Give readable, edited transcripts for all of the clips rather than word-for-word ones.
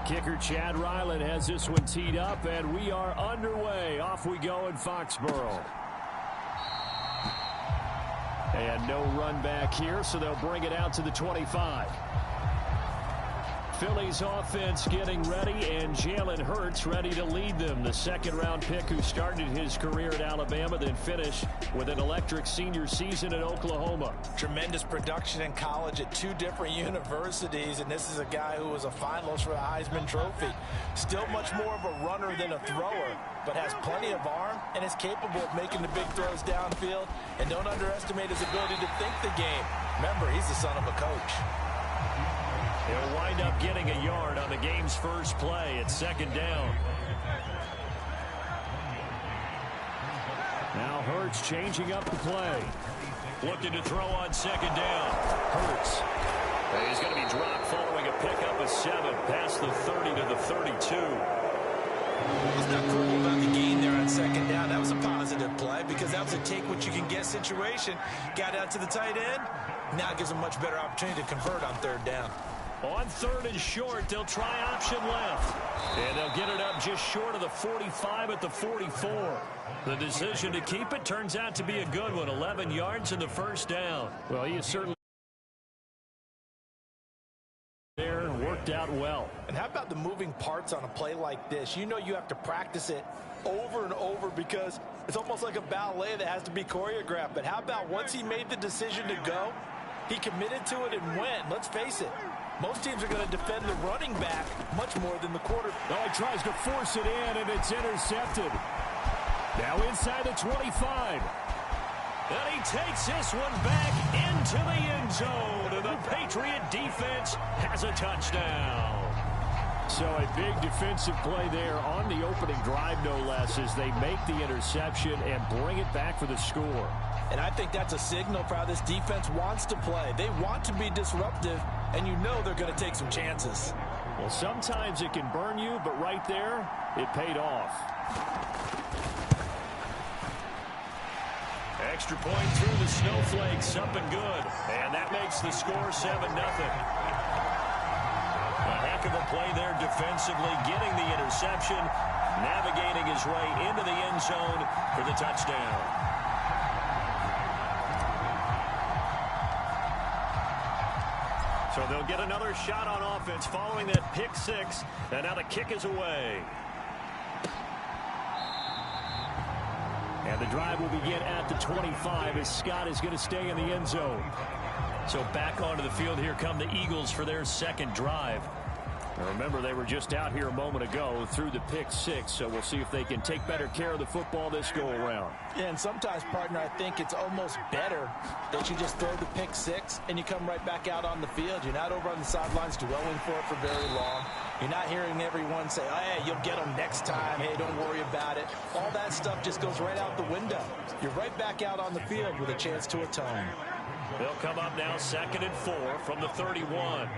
Kicker Chad Ryland has this one teed up, and we are underway. Off we go in Foxborough. And no run back here, so they'll bring it out to the 25. Phillies offense getting ready, and Jalen Hurts ready to lead them. The second-round pick who started his career at Alabama, then finished with an electric senior season at Oklahoma. Tremendous production in college at 2 different universities, and this is a guy who was a finalist for the Heisman Trophy. Still much more of a runner than a thrower, but has plenty of arm and is capable of making the big throws downfield. And don't underestimate his ability to think the game. Remember, he's the son of a coach. He'll wind up getting a yard on the game's first play at second down. Now Hurts changing up the play. Looking to throw on second down. Hurts. He's going to be dropped following a pickup of 7 past the 30 to the 32. It's not cool about the gain there on second down. That was a positive play because that was a take-what-you-can-get situation. Got out to the tight end. Now it gives him a much better opportunity to convert on third down. On third and short, they'll try option left. And they'll get it up just short of the 45 at the 44. The decision to keep it turns out to be a good one. 11 yards in the first down. Well, he is certainly there, worked out well. And how about the moving parts on a play like this? You know you have to practice it over and over because it's almost like a ballet that has to be choreographed. But how about once he made the decision to go, he committed to it and went. Let's face it. Most teams are going to defend the running back much more than the quarterback. Oh, he tries to force it in, and it's intercepted. Now inside the 25. And he takes this one back into the end zone. And the Patriot defense has a touchdown. So a big defensive play there on the opening drive, no less, as they make the interception and bring it back for the score. And I think that's a signal for how this defense wants to play. They want to be disruptive, and you know they're going to take some chances. Well, sometimes it can burn you, but right there, it paid off. Extra point through the snowflakes, up and good. And that makes the score 7-0. A heck of a play there defensively, getting the interception, navigating his way into the end zone for the touchdown. So they'll get another shot on offense following that pick 6, and now the kick is away. And the drive will begin at the 25 as Scott is going to stay in the end zone. So back onto the field, here come the Eagles for their second drive. Now remember, they were just out here a moment ago through the pick 6, so we'll see if they can take better care of the football this go-around. Yeah, and sometimes, partner, I think it's almost better that you just throw the pick 6 and you come right back out on the field. You're not over on the sidelines dwelling for it for very long. You're not hearing everyone say, oh, hey, you'll get them next time. Hey, don't worry about it. All that stuff just goes right out the window. You're right back out on the field with a chance to atone. They'll come up now 2nd and 4 from the 31.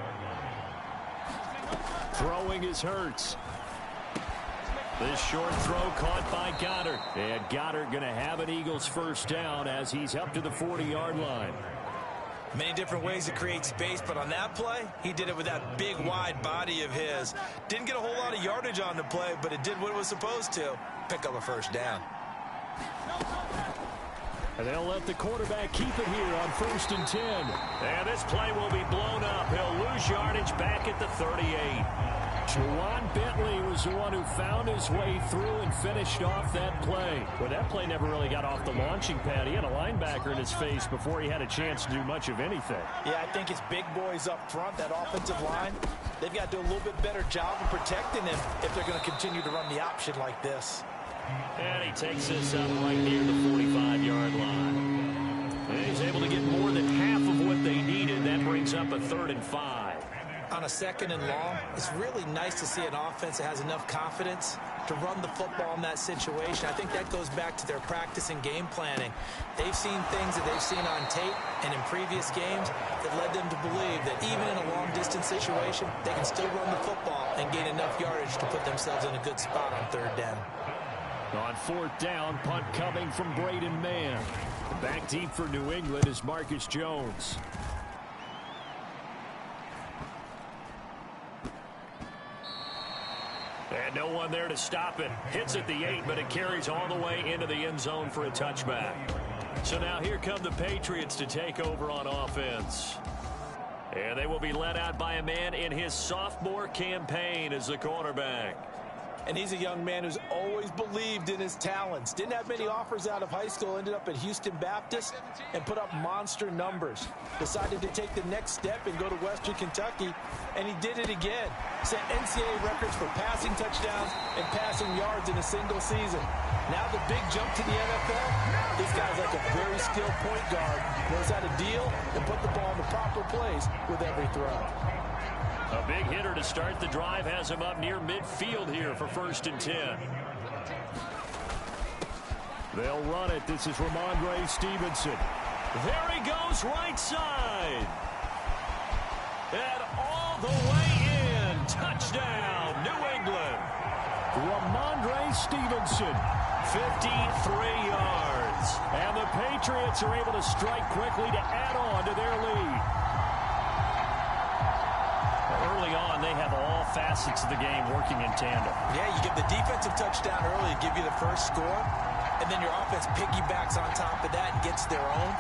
Throwing is Hurts. This short throw caught by Goddard. And Goddard going to have an Eagles first down as he's up to the 40-yard line. Many different ways to create space, but on that play, he did it with that big, wide body of his. Didn't get a whole lot of yardage on the play, but it did what it was supposed to. Pick up a first down. And they'll let the quarterback keep it here on 1st and 10. And this play will be blown up. He'll lose yardage back at the 38. Juwan Bentley was the one who found his way through and finished off that play. Well, that play never really got off the launching pad. He had a linebacker in his face before he had a chance to do much of anything. Yeah, I think it's big boys up front, that offensive line. They've got to do a little bit better job of protecting him if they're going to continue to run the option like this. And he takes this up right near the 45-yard line. And he's able to get more than half of what they needed. That brings up a 3rd and 5. On a 2nd and long, it's really nice to see an offense that has enough confidence to run the football in that situation. I think that goes back to their practice and game planning. They've seen things that they've seen on tape and in previous games that led them to believe that even in a long-distance situation, they can still run the football and gain enough yardage to put themselves in a good spot on 3rd down. On 4th down, punt coming from Braden Mann. Back deep for New England is Marcus Jones. And no one there to stop it. Hits at the 8, but it carries all the way into the end zone for a touchback. So now here come the Patriots to take over on offense. And they will be led out by a man in his sophomore campaign as the quarterback. And he's a young man who's always believed in his talents. Didn't have many offers out of high school. Ended up at Houston Baptist and put up monster numbers. Decided to take the next step and go to Western Kentucky. And he did it again. Set NCAA records for passing touchdowns and passing yards in a single season. Now the big jump to the NFL. This guy's like a very skilled point guard. Knows how to deal and put the ball in the proper place with every throw. A big hitter to start the drive has him up near midfield here for 1st and 10. They'll run it. This is Ramondre Stevenson. There he goes, right side. And all the way in. Touchdown, New England. Ramondre Stevenson, 53 yards. And the Patriots are able to strike quickly to add on to their lead. Early on, they have all facets of the game working in tandem. Yeah, you get the defensive touchdown early, give you the first score, and then your offense piggybacks on top of that and gets their own.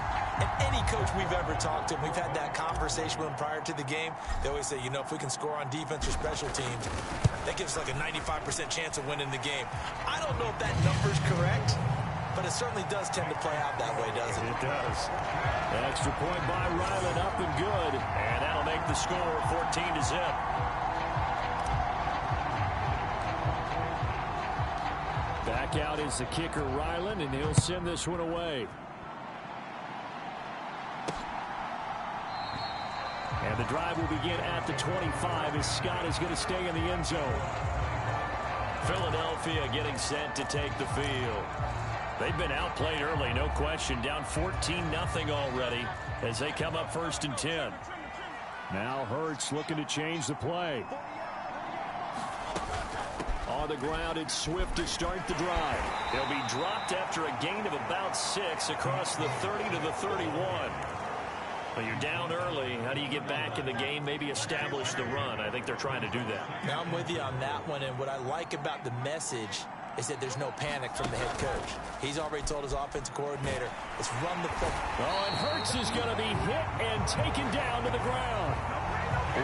And any coach we've ever talked to, we've had that conversation with them prior to the game, they always say, you know, if we can score on defense or special teams, that gives us like a 95% chance of winning the game. I don't know if that number's correct, but it certainly does tend to play out that way, doesn't it? It does. An extra point by Ryland, up and good. And that'll make the score 14-0. Back out is the kicker, Ryland, and he'll send this one away. And the drive will begin at the 25 as Scott is going to stay in the end zone. Philadelphia getting set to take the field. They've been outplayed early, no question. Down 14-0 already as they come up 1st and 10. Now Hurts looking to change the play. On the ground, it's Swift to start the drive. He'll be dropped after a gain of about 6 across the 30 to the 31. Well, you're down early. How do you get back in the game, maybe establish the run? I think they're trying to do that. Now I'm with you on that one, and what I like about the message is that there's no panic from the head coach. He's already told his offensive coordinator, let's run the football. Oh, and Hurts is going to be hit and taken down to the ground.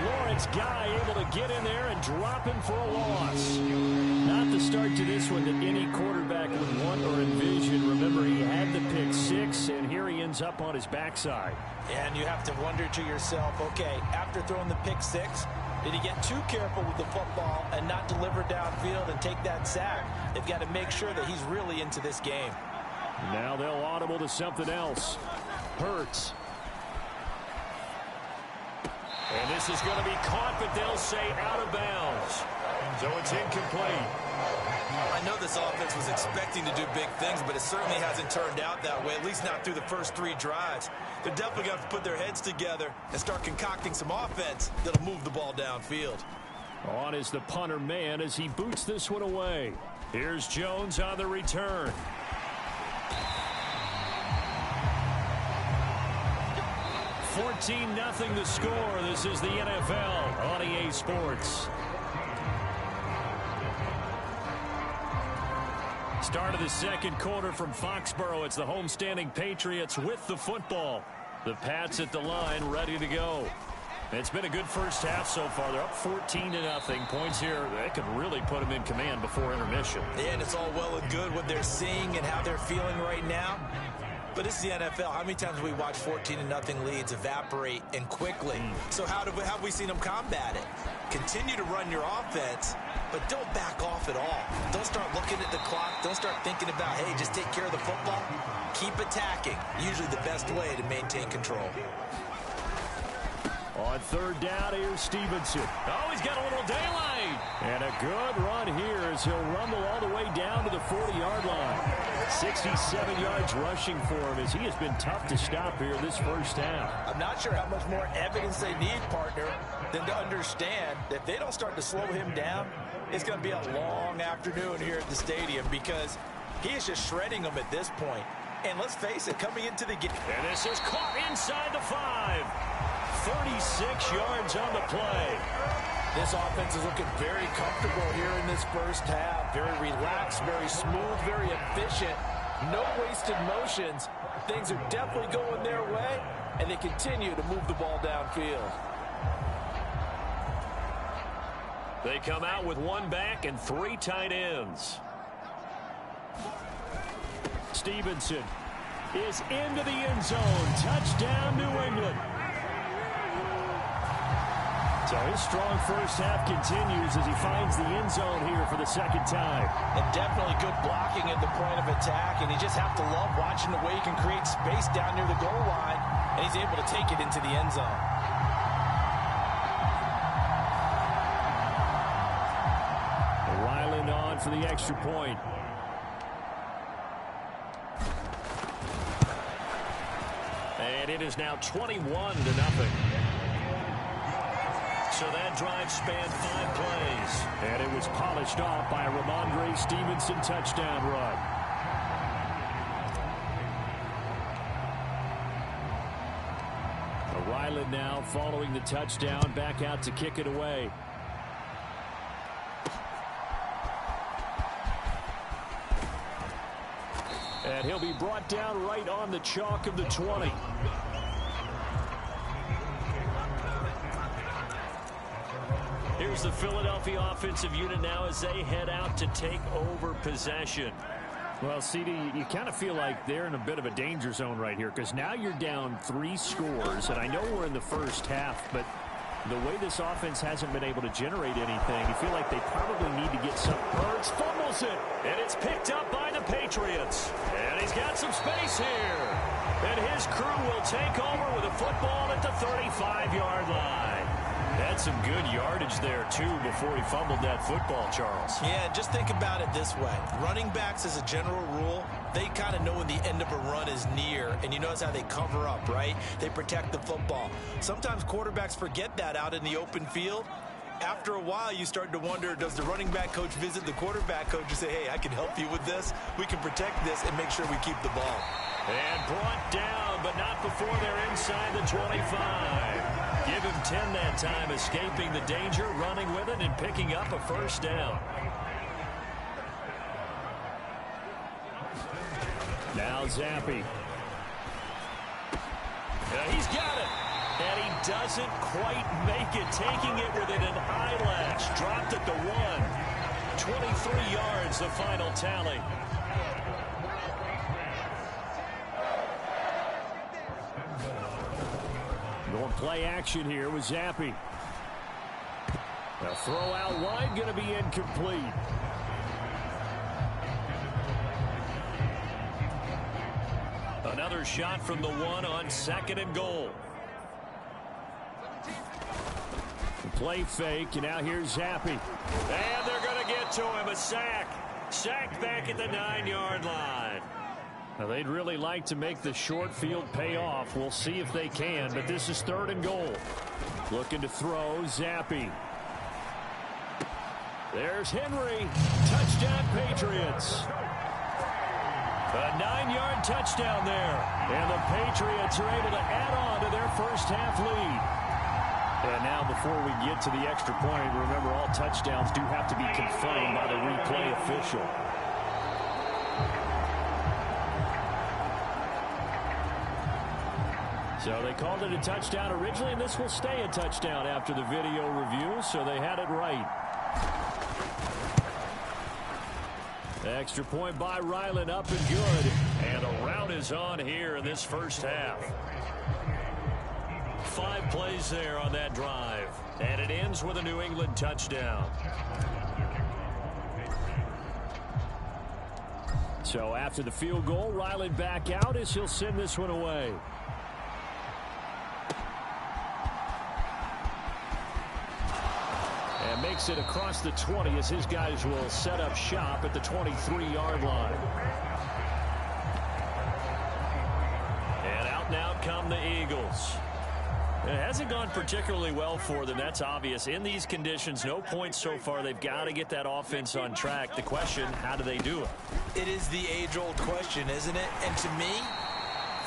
Lawrence Guy able to get in there and drop him for a loss. Not the start to this one that any quarterback would want or envision. Remember, he had the pick 6, and here he ends up on his backside. And you have to wonder to yourself, okay, after throwing the pick 6, did he get too careful with the football and not deliver downfield and take that sack? They've got to make sure that he's really into this game. Now they'll audible to something else. Hurts. And this is going to be caught, but they'll say out of bounds. So it's incomplete. I know this offense was expecting to do big things, but it certainly hasn't turned out that way, at least not through the first 3 drives. They're definitely going to have to put their heads together and start concocting some offense that'll move the ball downfield. On is the punter man as he boots this one away. Here's Jones on the return. $14-0 the score. This is the NFL on EA Sports. Start of the second quarter from Foxborough. It's the homestanding Patriots with the football. The Pats at the line ready to go. It's been a good first half so far. They're up 14-0. Points here, that could really put them in command before intermission. Yeah, and it's all well and good what they're seeing and how they're feeling right now. But it's the NFL. How many times have we watched 14-0 leads evaporate and quickly? So how have we seen them combat it? Continue to run your offense, but don't back off at all. Don't start looking at the clock. Don't start thinking about, hey, just take care of the football. Keep attacking. Usually the best way to maintain control. On 3rd down, here's Stevenson. Oh, he's got a little daylight. And a good run here as he'll rumble all the way down to the 40-yard line. 67 yards rushing for him as he has been tough to stop here this first half. I'm not sure how much more evidence they need, partner, than to understand that if they don't start to slow him down, it's going to be a long afternoon here at the stadium because he is just shredding them at this point. And let's face it, coming into the game. And this is caught inside the 5. 36 yards on the play. This offense is looking very comfortable here in this first half. Very relaxed, very smooth, very efficient. No wasted motions. Things are definitely going their way, and they continue to move the ball downfield. They come out with one back and 3 tight ends. Stevenson is into the end zone. Touchdown, New England. So his strong first half continues as he finds the end zone here for the second time. And definitely good blocking at the point of attack, and you just have to love watching the way he can create space down near the goal line, and he's able to take it into the end zone. Ryland on for the extra point. And it is now 21-0. So that drive spanned 5 plays. And it was polished off by a Ramondre Stevenson touchdown run. Ryland now following the touchdown, back out to kick it away. And he'll be brought down right on the chalk of the 20. Here's the Philadelphia offensive unit now as they head out to take over possession. Well, CD, you kind of feel like they're in a bit of a danger zone right here because now you're down 3 scores, and I know we're in the first half, but the way this offense hasn't been able to generate anything, you feel like they probably need to get some. Hurts fumbles it, and it's picked up by the Patriots. And he's got some space here. And his crew will take over with a football at the 35-yard line. That's some good yardage there, too, before he fumbled that football, Charles. Yeah, just think about it this way. Running backs, as a general rule, they kind of know when the end of a run is near, and you notice how they cover up, right? They protect the football. Sometimes quarterbacks forget that out in the open field. After a while, you start to wonder, does the running back coach visit the quarterback coach and say, hey, I can help you with this? We can protect this and make sure we keep the ball. And brought down, but not before they're inside the 25. Give him 10 that time, escaping the danger, running with it, and picking up a first down. Now Zappi. He's got it. And he doesn't quite make it, taking it within an eyelash. Dropped at the 1. 23 yards, the final tally. Going play action here with Zappi. A throw out wide, going to be incomplete. Another shot from the 1 on 2nd and goal. Play fake, and now here's Zappi. And they're going to get to him, a sack. Sacked back at the 9-yard line. Now, they'd really like to make the short field pay off. We'll see if they can, but this is 3rd and goal. Looking to throw, Zappi. There's Henry. Touchdown, Patriots. A 9-yard touchdown there. And the Patriots are able to add on to their first half lead. And now before we get to the extra point, remember all touchdowns do have to be confirmed by the replay official. So they called it a touchdown originally, and this will stay a touchdown after the video review, so they had it right. Extra point by Ryland, up and good. And a rout is on here in this first half. 5 plays there on that drive. And it ends with a New England touchdown. So after the field goal, Ryland back out as he'll send this one away. And makes it across the 20 as his guys will set up shop at the 23-yard line. And out now come the Eagles. It hasn't gone particularly well for them. That's obvious. In these conditions, no points so far. They've got to get that offense on track. The question, how do they do it? It is the age-old question, isn't it? And to me,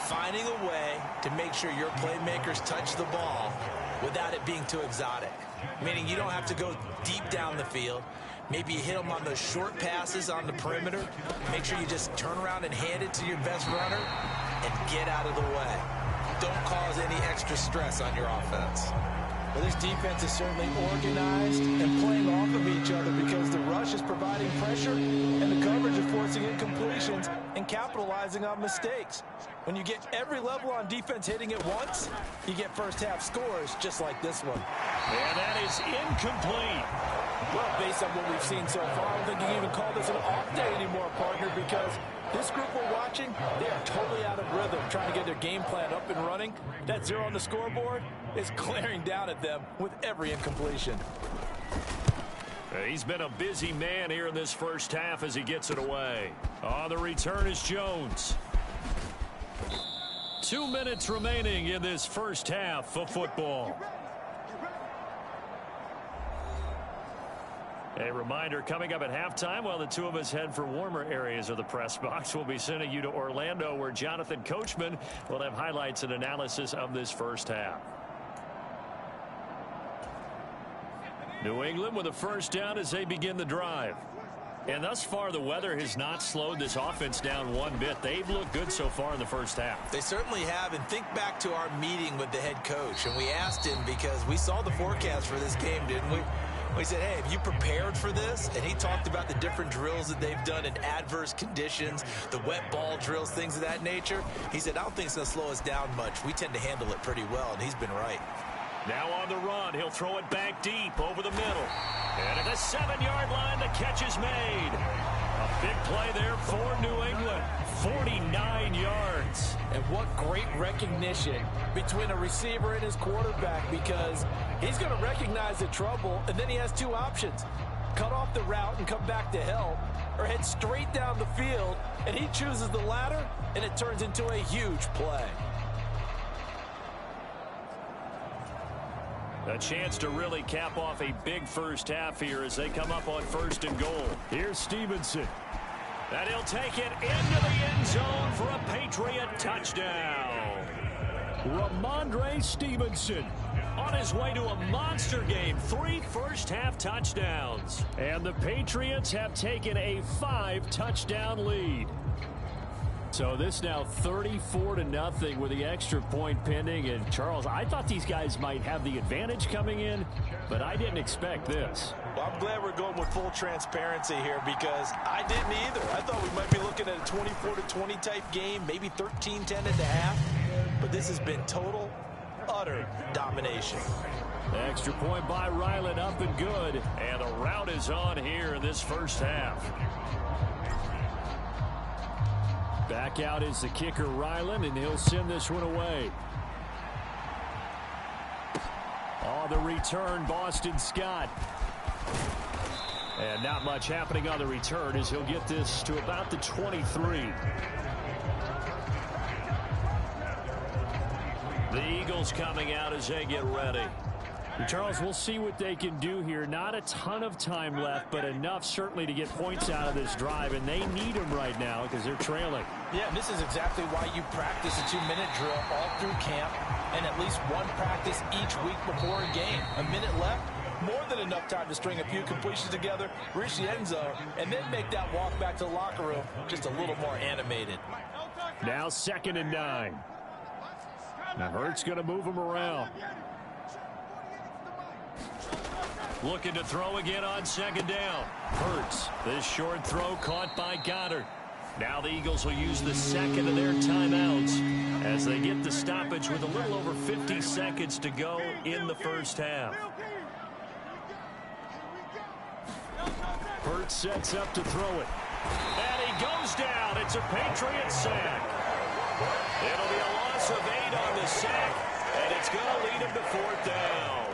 finding a way to make sure your playmakers touch the ball without it being too exotic. Meaning you don't have to go deep down the field. Maybe you hit them on those short passes on the perimeter. Make sure you just turn around and hand it to your best runner and get out of the way. Don't cause any extra stress on your offense. Well, this defense is certainly organized and playing off of each other because the rush is providing pressure and the coverage is forcing incompletions and capitalizing on mistakes. When you get every level on defense hitting at once, you get first half scores just like this one. And that is incomplete. Well, based on what we've seen so far, I don't think you can even call this an off day anymore, partner, because this group we're watching, they are totally out of rhythm, trying to get their game plan up and running. That 0 on the scoreboard is glaring down at them with every incompletion. He's been a busy man here in this first half as he gets it away. On the return is Jones. 2 minutes remaining in this first half of football. A reminder, coming up at halftime, while the two of us head for warmer areas of the press box, we'll be sending you to Orlando, where Jonathan Coachman will have highlights and analysis of this first half. New England with a first down as they begin the drive. And thus far, the weather has not slowed this offense down one bit. They've looked good so far in the first half. They certainly have. And think back to our meeting with the head coach. And we asked him, because we saw the forecast for this game, didn't we? We said, hey, have you prepared for this? And he talked about the different drills that they've done in adverse conditions, the wet ball drills, things of that nature. He said, I don't think it's going to slow us down much. We tend to handle it pretty well, and he's been right. Now on the run, he'll throw it back deep over the middle. And at the 7-yard line, the catch is made. A big play there for New England. 49 yards. And what great recognition between a receiver and his quarterback, because he's going to recognize the trouble, and then he has two options. Cut off the route and come back to help, or head straight down the field, and he chooses the latter, and it turns into a huge play. A chance to really cap off a big first half here as they come up on 1st and goal. Here's Stevenson. And he'll take it into the end zone for a Patriot touchdown. Ramondre Stevenson on his way to a monster game. 3 first-half touchdowns. And the Patriots have taken a 5-touchdown lead. So this now 34-0 with the extra point pending. And Charles, I thought these guys might have the advantage coming in, but I didn't expect this. Well, I'm glad we're going with full transparency here, because I didn't either. I thought we might be looking at a 24-20 type game, maybe 13-10 at the half. But this has been total, utter domination. Extra point by Ryland, up and good. And the route is on here in this first half. Back out is the kicker, Ryland, and he'll send this one away. On the return, Boston Scott. And not much happening on the return as he'll get this to about the 23. The Eagles coming out as they get ready. Charles, we'll see what they can do here. Not a ton of time left, but enough certainly to get points out of this drive, and they need them right now because they're trailing. Yeah, and this is exactly why you practice a 2-minute drill all through camp, and at least one practice each week before a game. A minute left, more than enough time to string a few completions together, reach the end zone, and then make that walk back to the locker room just a little more animated. Now 2nd and 9. Now Hurts going to move him around. Looking to throw again on 2nd down. Hurts. This short throw caught by Goddard. Now the Eagles will use the 2nd of their timeouts as they get the stoppage with a little over 50 seconds to go in the first half. Hurts sets up to throw it. And he goes down. It's a Patriot sack. It'll be a loss of 8 on the sack, and it's going to lead him to 4th down.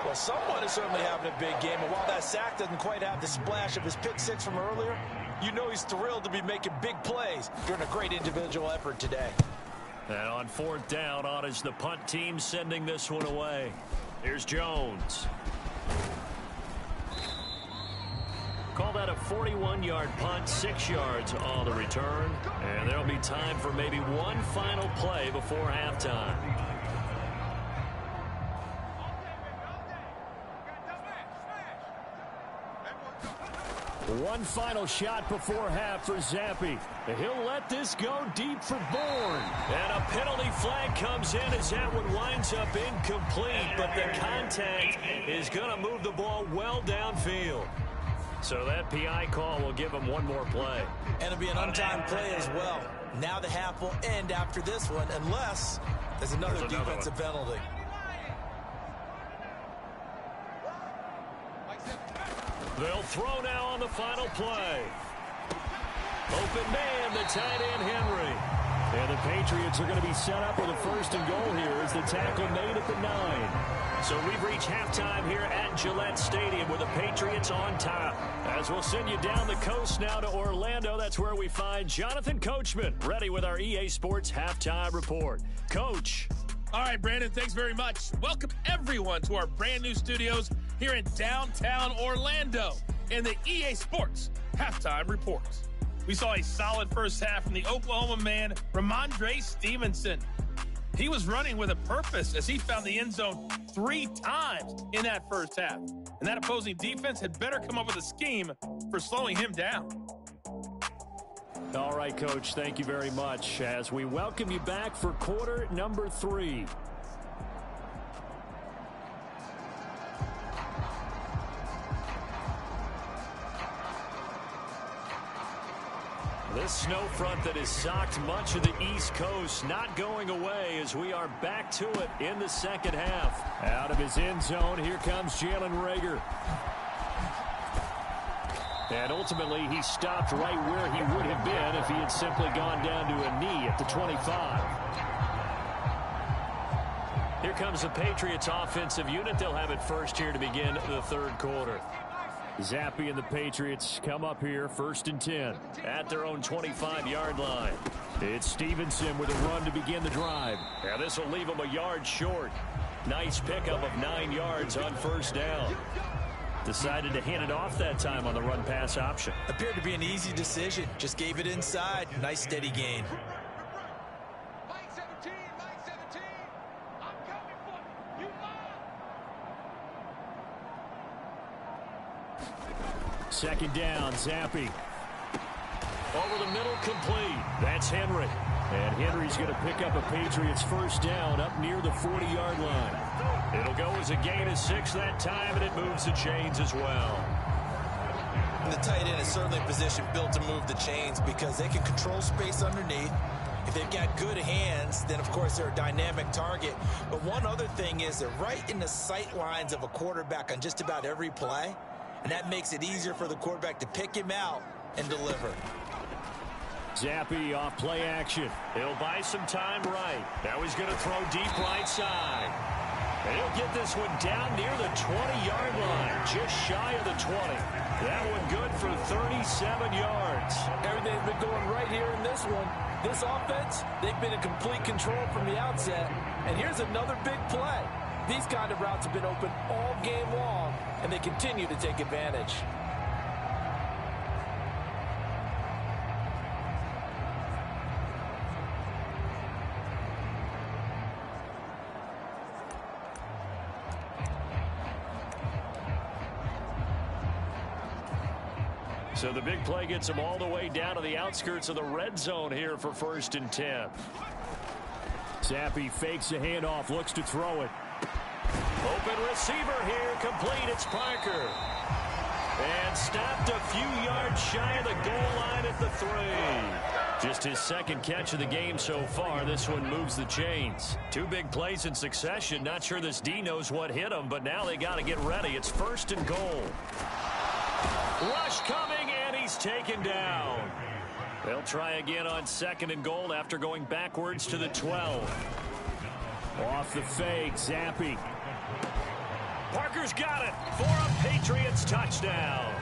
Well, someone is certainly having a big game, and while that sack doesn't quite have the splash of his pick six from earlier, you know he's thrilled to be making big plays during a great individual effort today. And on 4th down, on is the punt team sending this one away. Here's Jones. Call that a 41-yard punt, 6 yards on the return. And there'll be time for maybe one final play before halftime. One final shot before half for Zappi. He'll let this go deep for Bourne. And a penalty flag comes in as that one winds up incomplete, but the contact is going to move the ball well downfield. So that PI call will give him one more play. And it'll be an untimed play as well. Now the half will end after this one, unless there's another defensive penalty. They'll throw now on the final play. Open man, the tight end Henry. And the Patriots are going to be set up with a first and goal here as the tackle made at the 9. So we've reached halftime here at Gillette Stadium with the Patriots on top. As we'll send you down the coast now to Orlando, that's where we find Jonathan Coachman ready with our EA Sports Halftime Report. Coach. All right, Brandon, thanks very much. Welcome everyone to our brand new studios here in downtown Orlando in the EA Sports Halftime Report. We saw a solid first half from the Oklahoma man, Ramondre Stevenson. He was running with a purpose as he found the end zone 3 times in that first half. And that opposing defense had better come up with a scheme for slowing him down. All right, Coach, thank you very much as we welcome you back for quarter number 3. This snow front that has socked much of the East Coast not going away as we are back to it in the second half. Out of his end zone, here comes Jalen Reagor. And ultimately, he stopped right where he would have been if he had simply gone down to a knee at the 25. Here comes the Patriots offensive unit. They'll have it first here to begin the third quarter. Zappi and the Patriots come up here first and 10 at their own 25-yard line. It's Stevenson with a run to begin the drive. Now this will leave him a yard short. Nice pickup of 9 yards on first down. Decided to hand it off that time on the run-pass option. Appeared to be an easy decision. Just gave it inside. Nice steady gain. Second down, Zappi. Over the middle, complete. That's Henry. And Henry's going to pick up a Patriots first down up near the 40-yard line. It'll go as a gain of 6 that time, and it moves the chains as well. And the tight end is certainly a position built to move the chains because they can control space underneath. If they've got good hands, then, of course, they're a dynamic target. But one other thing is they're right in the sight lines of a quarterback on just about every play. And that makes it easier for the quarterback to pick him out and deliver. Zappi off play action. He'll buy some time right. Now he's going to throw deep right side. And he'll get this one down near the 20-yard line, just shy of the 20. That one good for 37 yards. Everything's been going right here in this one. This offense, they've been in complete control from the outset. And here's another big play. These kind of routes have been open all game long, and they continue to take advantage. So the big play gets him all the way down to the outskirts of the red zone here for first and 10. Zappi fakes a handoff, looks to throw it. Open receiver here, complete, it's Parker. And stopped a few yards shy of the goal line at the 3. Just his second catch of the game so far. This one moves the chains. 2 big plays in succession. Not sure this D knows what hit him, but now they got to get ready. It's first and goal. Rush coming, and he's taken down. They'll try again on second and goal after going backwards to the 12. Off the fake, Zappi. Parker's got it for a Patriots touchdown.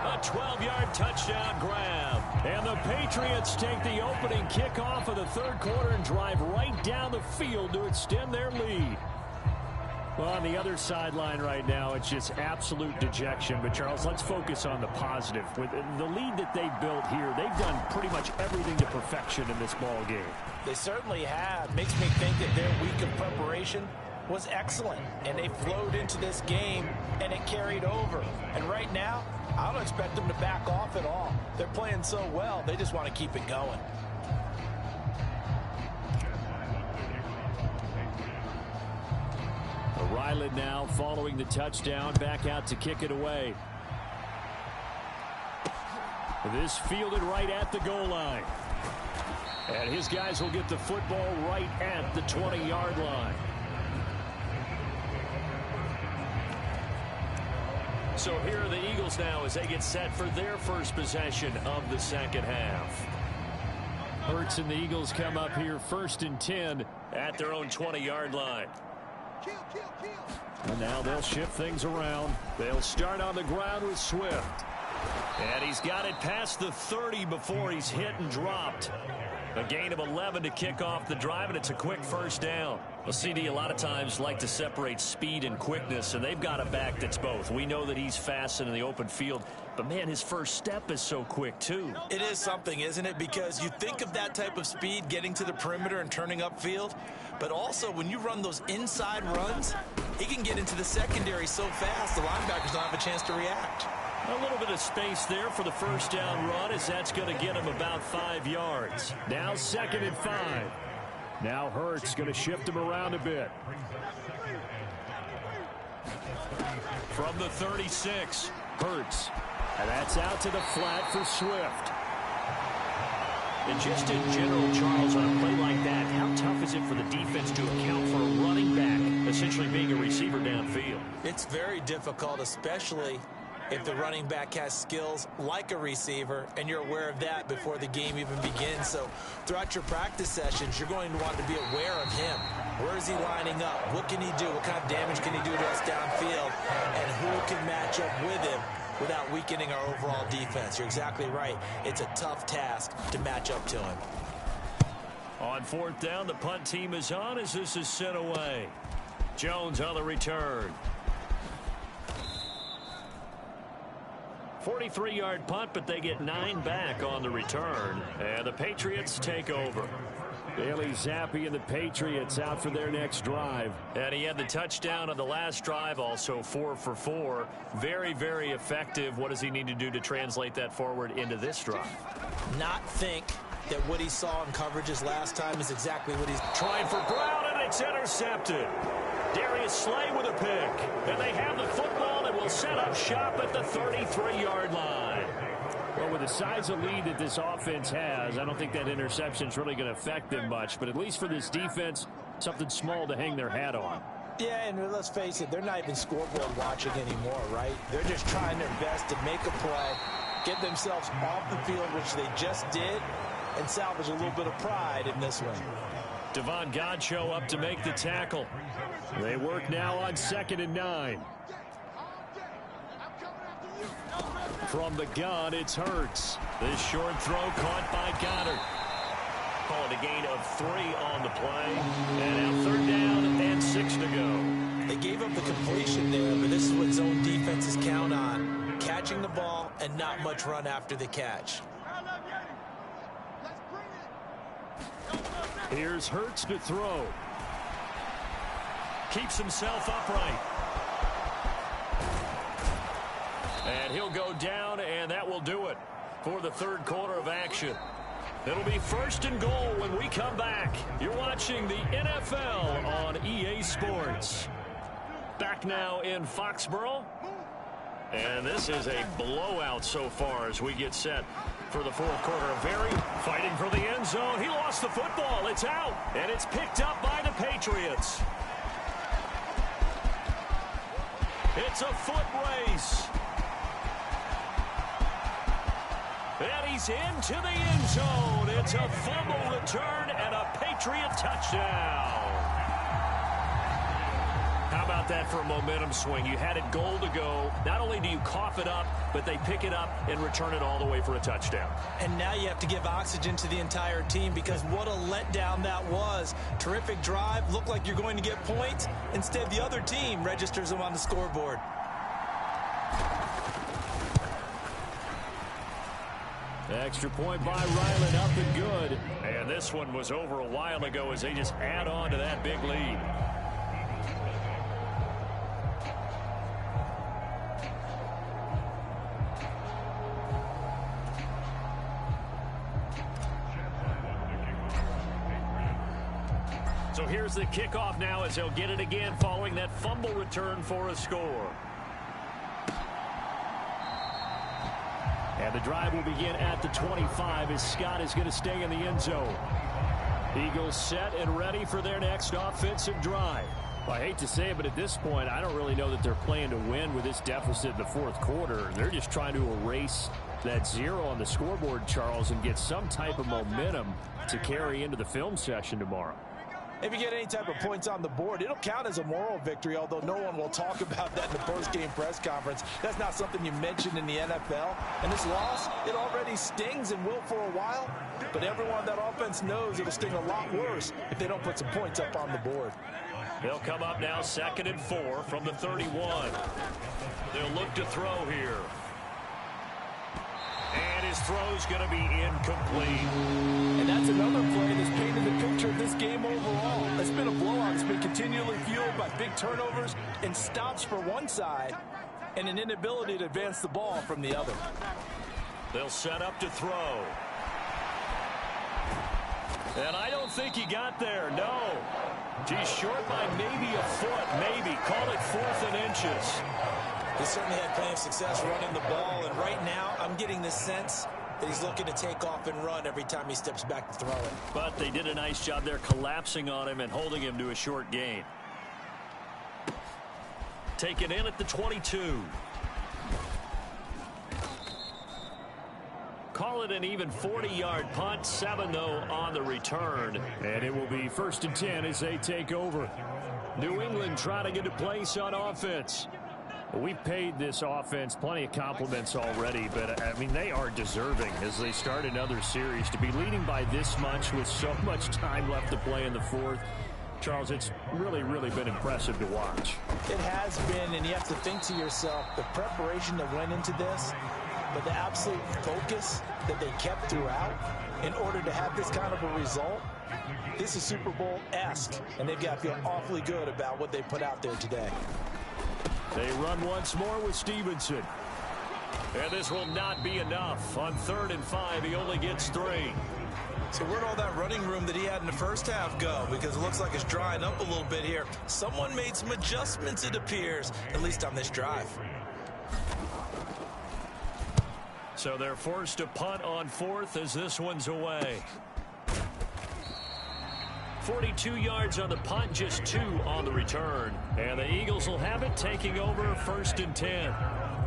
A 12-yard touchdown grab. And the Patriots take the opening kickoff of the third quarter and drive right down the field to extend their lead. Well, on the other sideline right now, it's just absolute dejection. But, Charles, let's focus on the positive. With the lead that they've built here, they've done pretty much everything to perfection in this ball game. They certainly have. Makes me think that their week of preparation was excellent, and they flowed into this game, and it carried over. And right now, I don't expect them to back off at all. They're playing so well, they just want to keep it going. Ryland now following the touchdown, back out to kick it away. This fielded right at the goal line. And his guys will get the football right at the 20-yard line. So here are the Eagles now as they get set for their first possession of the second half. Hurts and the Eagles come up here 1st and 10 at their own 20-yard line. And now they'll shift things around. They'll start on the ground with Swift. And he's got it past the 30 before he's hit and dropped. A gain of 11 to kick off the drive, and it's a quick first down. Well, CD, a lot of times like to separate speed and quickness, and they've got a back that's both. We know that he's fast in the open field, but, man, his first step is so quick, too. It is something, isn't it? Because you think of that type of speed getting to the perimeter and turning upfield, but also when you run those inside runs, he can get into the secondary so fast the linebackers don't have a chance to react. A little bit of space there for the first down run as that's going to get him about 5 yards. Now 2nd and 5. Now Hurts going to shift him around a bit. From the 36, Hurts. And that's out to the flat for Swift. And just in general, Charles, on a play like that, how tough is it for the defense to account for a running back essentially being a receiver downfield? It's very difficult, especially if the running back has skills like a receiver, and you're aware of that before the game even begins. So throughout your practice sessions, you're going to want to be aware of him. Where is he lining up? What can he do? What kind of damage can he do to us downfield? And who can match up with him without weakening our overall defense? You're exactly right. It's a tough task to match up to him. On 4th down, the punt team is on as this is sent away. Jones on the return. 43-yard punt, but they get 9 back on the return. And the Patriots take over. Bailey Zappi and the Patriots out for their next drive. And he had the touchdown on the last drive, also 4 for 4. Very, very effective. What does he need to do to translate that forward into this drive? Not think that what he saw in coverages last time is exactly what he's trying for Brown, and it's intercepted. Darius Slay with a pick. And they have the football and will set up shop at the 33-yard line. Well, with the size of lead that this offense has, I don't think that interception is really going to affect them much. But at least for this defense, something small to hang their hat on. Yeah, and let's face it, they're not even scoreboard watching anymore, right? They're just trying their best to make a play, get themselves off the field, which they just did, and salvage a little bit of pride in this one. Devon Godchaux up to make the tackle. They work now on 2nd and 9. From the gun, it's Hurts. This short throw caught by Goddard. Call it a gain of 3 on the play. And now 3rd down and 6 to go. They gave up the completion there, but this is what zone defenses count on. Catching the ball and not much run after the catch. Here's Hurts to throw. Keeps himself upright. And he'll go down, and that will do it for the 3rd quarter of action. It'll be 1st and goal when we come back. You're watching the NFL on EA Sports. Back now in Foxborough. And this is a blowout so far as we get set for the 4th quarter. A very fighting for the end zone. He lost the football. It's out, and it's picked up by the Patriots. It's a foot race. And he's into the end zone. It's a fumble return and a Patriot touchdown. How about that for a momentum swing? You had it goal to go. Not only do you cough it up, but they pick it up and return it all the way for a touchdown. And now you have to give oxygen to the entire team because what a letdown that was. Terrific drive. Looked like you're going to get points. Instead, the other team registers them on the scoreboard. Extra point by Ryland, up and good. And this one was over a while ago as they just add on to that big lead. So here's the kickoff now as they'll get it again following that fumble return for a score. And the drive will begin at the 25 as Scott is going to stay in the end zone. Eagles set and ready for their next offensive drive. Well, I hate to say it, but at this point, I don't really know that they're playing to win with this deficit in the fourth quarter. They're just trying to erase that 0 on the scoreboard, Charles, and get some type of momentum to carry into the film session tomorrow. If you get any type of points on the board, it'll count as a moral victory, although no one will talk about that in the post-game press conference. That's not something you mentioned in the NFL. And this loss, it already stings and will for a while. But everyone on that offense knows it'll sting a lot worse if they don't put some points up on the board. They'll come up now 2nd and 4 from the 31. They'll look to throw here. And his throw's going to be incomplete. And that's another play that's painted the picture of this game overall. It's been a blowout. It's been continually fueled by big turnovers and stops for one side and an inability to advance the ball from the other. They'll set up to throw. And I don't think he got there, no. He's short by maybe a foot, maybe. Call it 4th and inches. He certainly had plenty of success running the ball, and right now I'm getting the sense that he's looking to take off and run every time he steps back to throw it. But they did a nice job there collapsing on him and holding him to a short gain. Taken in at the 22. Call it an even 40-yard punt, 7 though on the return. And it will be 1st and 10 as they take over. New England trying to get a place on offense. We've paid this offense plenty of compliments already, but, I mean, they are deserving as they start another series. To be leading by this much with so much time left to play in the fourth, Charles, it's really, really been impressive to watch. It has been, and you have to think to yourself, the preparation that went into this, but the absolute focus that they kept throughout in order to have this kind of a result, this is Super Bowl-esque, and they've got to feel awfully good about what they put out there today. They run once more with Stevenson. And this will not be enough. On 3rd and 5, he only gets 3. So where'd all that running room that he had in the first half go? Because it looks like it's drying up a little bit here. Someone made some adjustments, it appears, at least on this drive. So they're forced to punt on 4th as this one's away. 42 yards on the punt, just 2 on the return. And the Eagles will have it, taking over 1st and 10.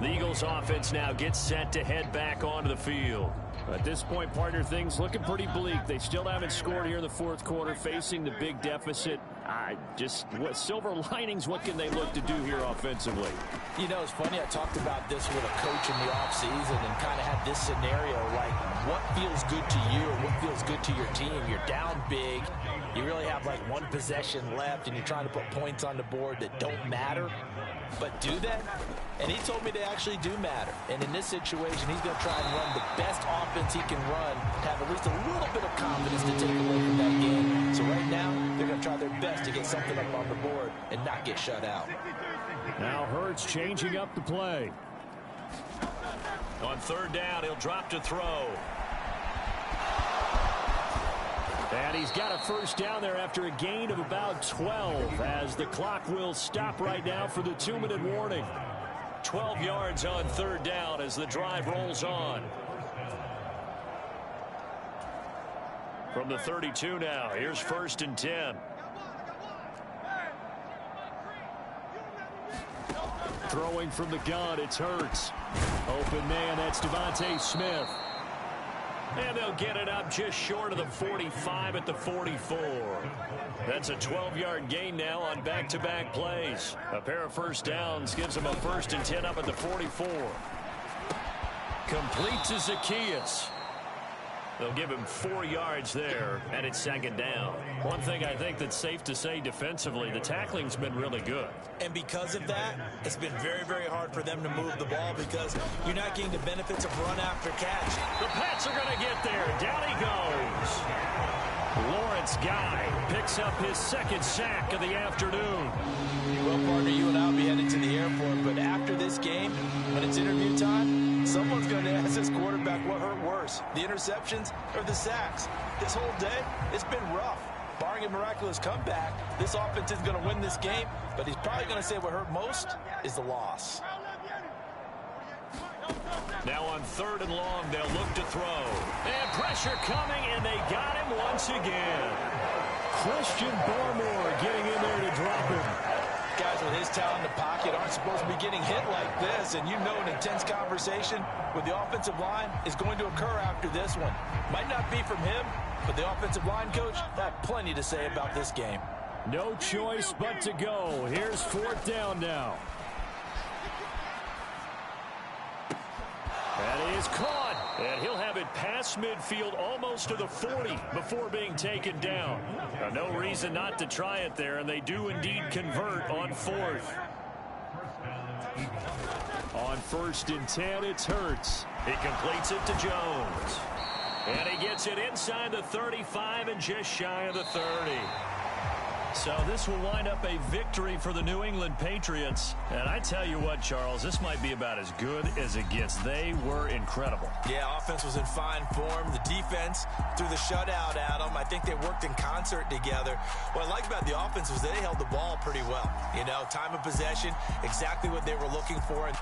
The Eagles offense now gets set to head back onto the field. At this point, partner, things looking pretty bleak. They still haven't scored here in the fourth quarter, facing the big deficit. What silver linings, what can they look to do here offensively? You know, it's funny, I talked about this with a coach in the offseason and kind of had this scenario, like what feels good to you or what feels good to your team. You're down big. You really have like one possession left, and you're trying to put points on the board that don't matter. But do they? And he told me they actually do matter. And in this situation, he's going to try and run the best offense he can run to have at least a little bit of confidence to take away from that game. So right now, they're going to try their best to get something up on the board and not get shut out. Now Hurts changing up the play. On 3rd down, he'll drop to throw. And he's got a 1st down there after a gain of about 12 as the clock will stop right now for the 2-minute warning. 12 yards on 3rd down as the drive rolls on. From the 32 now, here's 1st and 10. Throwing from the gun, it's Hurts. Open man, that's Devontae Smith. And they'll get it up just short of the 45 at the 44. That's a 12-yard gain now on back-to-back plays. A pair of 1st downs gives them a 1st and 10 up at the 44. Complete to Zacchaeus. They'll give him 4 yards there, and it's 2nd down. One thing I think that's safe to say defensively, the tackling's been really good. And because of that, it's been very, very hard for them to move the ball because you're not getting the benefits of run after catch. The Pats are going to get there. Down he goes. Lawrence Guy picks up his 2nd sack of the afternoon. Well, partner, you and I will be headed to the airport, but after this game, when it's interview time, someone's going to ask this quarterback what hurt worse, the interceptions or the sacks. This whole day, it's been rough. barring a miraculous comeback, this offense isn't going to win this game, but he's probably going to say what hurt most is the loss. Now on 3rd and long, they'll look to throw. And pressure coming, and they got him once again. Christian Barmore getting in there to drop him. Guys with his talent in the pocket aren't supposed to be getting hit like this, and you know an intense conversation with the offensive line is going to occur after this one. Might not be from him, but the offensive line coach had plenty to say about this game. No choice but to go. Here's 4th down now. That is caught, and he'll have it past midfield almost to the 40 before being taken down. No reason not to try it there, and they do indeed convert on 4th. On 1st and 10, it's Hurts. He completes it to Jones. And he gets it inside the 35 and just shy of the 30. So this will wind up a victory for the New England Patriots. And I tell you what, Charles, this might be about as good as it gets. They were incredible. Yeah, offense was in fine form. The defense threw the shutout at them. I think they worked in concert together. What I like about the offense was they held the ball pretty well. You know, time of possession, exactly what they were looking for. And